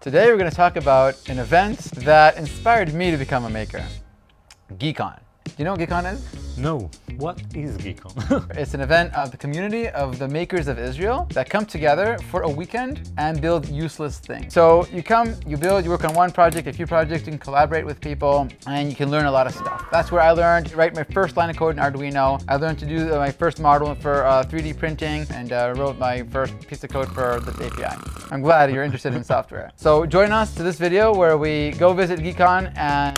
Today we're going to talk about an event that inspired me to become a maker. Geekcon. Do you know what Geekcon is? No. What is Geekcon? It's an event of the community of the makers of Israel that come together for a weekend and build useless things. So you come, you build, you work on one project, a few projects, you can collaborate with people, and you can learn a lot of stuff. That's where I learned to write my first line of code in Arduino. I learned to do my first model for 3D printing, and wrote my first piece of code for this API. I'm glad you're interested in software. So join us to this video where we go visit Geekcon and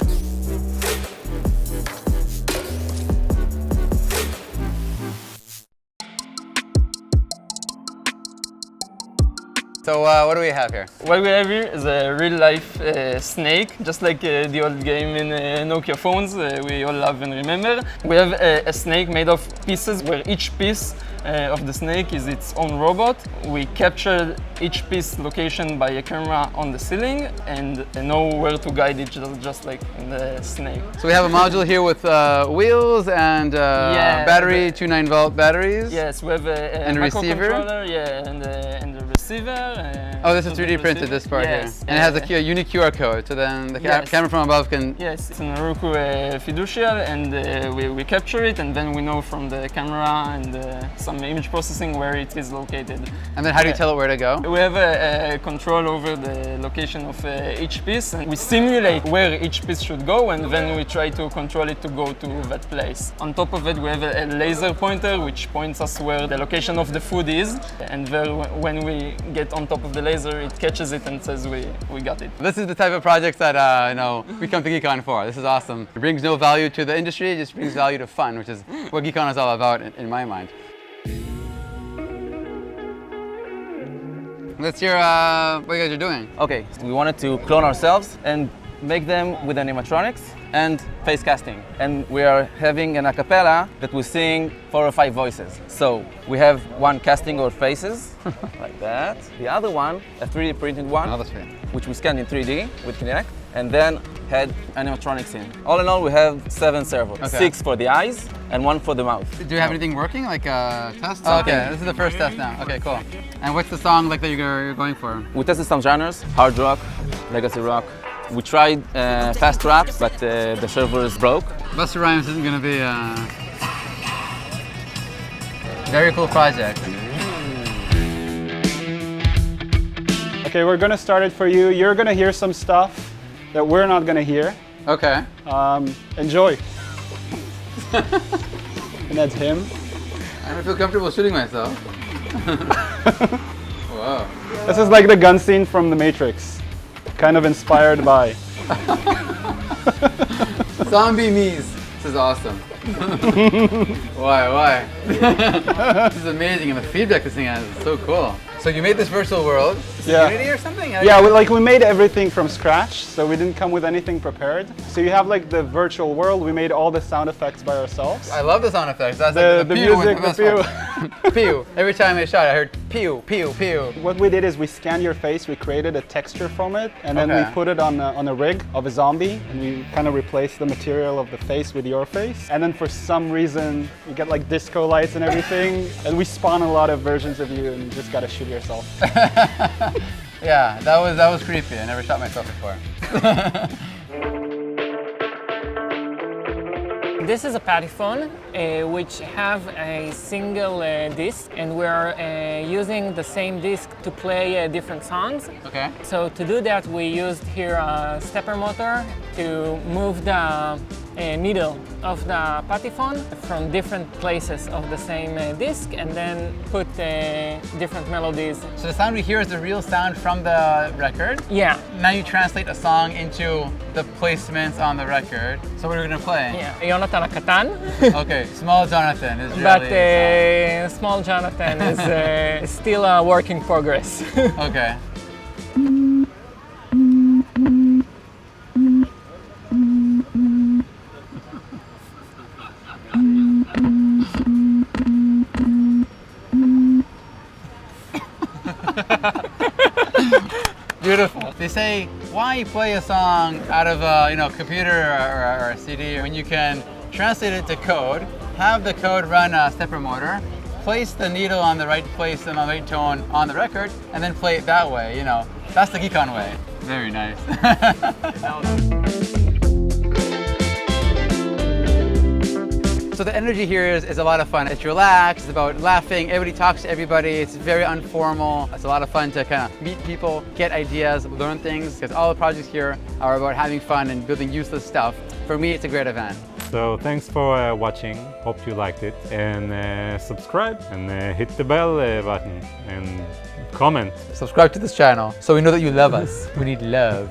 So what do we have here? What we have here is a real-life snake, just like the old game in Nokia phones we all love and remember. We have a snake made of pieces where each piece of the snake is its own robot. We captured each piece location by a camera on the ceiling and know where to guide it, just like in the snake. So we have a module here with wheels and battery, 2 9-volt batteries. Yes, we have a microcontroller, and the receiver. Oh, this is 3D printed, this part here. And it has a unique QR code, so then the camera from above can... Yes, it's an Heroku fiducial, and we capture it, and then we know from the camera and some image processing where it is located. And then how do you tell it where to go? We have a control over the location of each piece, and we simulate where each piece should go, and then we try to control it to go to that place. On top of it, we have a laser pointer, which points us where the location of the food is, and then when we get on top of the laser, it catches it and says we got it. This is the type of projects that we come to Geekcon for. This is awesome. It brings no value to the industry, it just brings value to fun, which is what Geekcon is all about in my mind. Let's hear what you guys are doing. Okay, so we wanted to clone ourselves and make them with animatronics and face casting. And we are having an acapella that we sing 4 or 5 voices. So we have one casting our faces, like that. The other one, a 3D printed one, which we scanned in 3D with Kinect, and then had animatronics in. All in all, we have 7 servos, 6 for the eyes and 1 for the mouth. Do you have anything working, like a test? Oh, okay, this is the first test now. Okay, cool. And what's the song like that you're going for? We tested some genres, hard rock, legacy rock. We tried fast raps, but the servers broke. Busta Rhymes isn't going to be a very cool project. Okay, we're going to start it for you. You're going to hear some stuff that we're not going to hear. Okay. Enjoy. And that's him. I don't feel comfortable shooting myself. Whoa. This is like the gun scene from The Matrix. Kind of inspired by. Zombie me's. This is awesome. Why? This is amazing, and the feedback this thing has is so cool. So you made this virtual world? Is it Unity or something? Yeah, we made everything from scratch, so we didn't come with anything prepared. So you have like the virtual world. We made all the sound effects by ourselves. I love the sound effects. That's the pew music, the pew. Pew. Every time I shot, I heard pew, pew, pew. What we did is we scanned your face, we created a texture from it, and then we put it on a rig of a zombie, and we kind of replaced the material of the face with your face. And then for some reason, you get like disco lights and everything, and we spawn a lot of versions of you, and you just gotta shoot yourself. Yeah, that was creepy. I never shot myself before. This is a Puttyphone, which have a single disc, and we're using the same disc to play different songs. Okay. So to do that, we used here a stepper motor to move the needle of the Puttyphone from different places of the same disc, and then put different melodies. So the sound we hear is the real sound from the record? Yeah. Now you translate a song into the placements on the record. So what are we going to play? Yeah, Jonathan Akatan. Okay, Small Jonathan is But really Small Jonathan is still a work in progress. Okay. Beautiful. They say, why play a song out of a computer or a CD when you can translate it to code, have the code run a stepper motor, place the needle on the right place and on the right tone on the record, and then play it that way, That's the Geekcon way. Very nice. So the energy here is a lot of fun. It's relaxed, it's about laughing, everybody talks to everybody, it's very informal. It's a lot of fun to kind of meet people, get ideas, learn things, because all the projects here are about having fun and building useless stuff. For me, it's a great event. So thanks for watching, hope you liked it, and subscribe and hit the bell button and comment. Subscribe to this channel so we know that you love us. We need love.